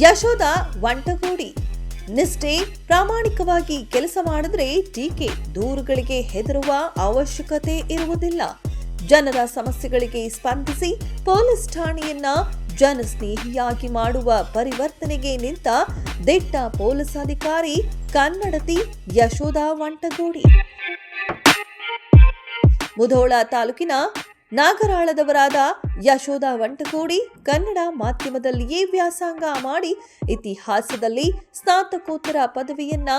ಯಶೋಧ ವಂಟಗೋಡಿ ನಿಷ್ಠೆ ಪ್ರಾಮಾಣಿಕವಾಗಿ ಕೆಲಸ ಮಾಡಿದ್ರೆ ಟೀಕೆ ದೂರುಗಳಿಗೆ ಹೆದರುವ ಅವಶ್ಯಕತೆ ಇರುವುದಿಲ್ಲ. ಜನರ ಸಮಸ್ಯೆಗಳಿಗೆ ಸ್ಪಂದಿಸಿ ಪೊಲೀಸ್ ಠಾಣೆಯನ್ನ ಜನಸ್ನೇಹಿಯಾಗಿ ಮಾಡುವ ಪರಿವರ್ತನೆಗೆ ನಿಂತ ದಿಟ್ಟ ಪೊಲೀಸ್ ಅಧಿಕಾರಿ ಕನ್ನಡತಿ ಯಶೋಧ ವಂಟಗೋಡಿ. ಮುಧೋಳ ತಾಲೂಕಿನ ನಾಗರಾಳದವರಾದ ಯಶೋಧ ವಂಟಗೋಡಿ ಕನ್ನಡ ಮಾಧ್ಯಮದಲ್ಲಿಯೇ ವ್ಯಾಸಂಗ ಮಾಡಿ ಇತಿಹಾಸದಲ್ಲಿ ಸ್ನಾತಕೋತ್ತರ ಪದವಿಯನ್ನ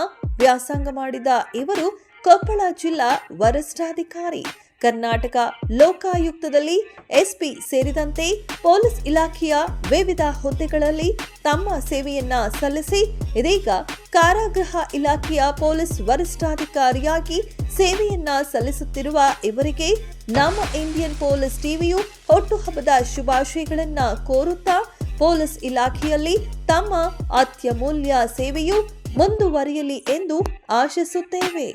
ವ್ಯಾಸಂಗ ಮಾಡಿದ ಇವರು ಕೊಪ್ಪಳ ಜಿಲ್ಲಾ ವರಿಷ್ಠಾಧಿಕಾರಿ, ಕರ್ನಾಟಕ ಲೋಕಾಯುಕ್ತದಲ್ಲಿ ಎಸ್ಪಿ ಸೇರಿದಂತೆ ಪೊಲೀಸ್ ಇಲಾಖೆಯ ವಿವಿಧ ಹುದ್ದೆಗಳಲ್ಲಿ ತಮ್ಮ ಸೇವೆಯನ್ನ ಸಲ್ಲಿಸಿ ಇದೀಗ ಕಾರಾಗೃಹ ಇಲಾಖೆಯ ಪೊಲೀಸ್ ವರಿಷ್ಠಾಧಿಕಾರಿಯಾಗಿ ಸೇವೆಯನ್ನ ಸಲ್ಲಿಸುತ್ತಿರುವ ಇವರಿಗೆ ನಮ್ಮ ಇಂಡಿಯನ್ ಪೊಲೀಸ್ ಟಿವಿಯು ಹುಟ್ಟುಹಬ್ಬದ ಶುಭಾಶಯಗಳನ್ನ ಕೋರುತ್ತಾ ಪೊಲೀಸ್ ಇಲಾಖೆಯಲ್ಲಿ ತಮ್ಮ ಅತ್ಯಮೂಲ್ಯ ಸೇವೆಯು ಮುಂದುವರಿಯಲಿ ಎಂದು ಆಶಿಸುತ್ತೇವೆ.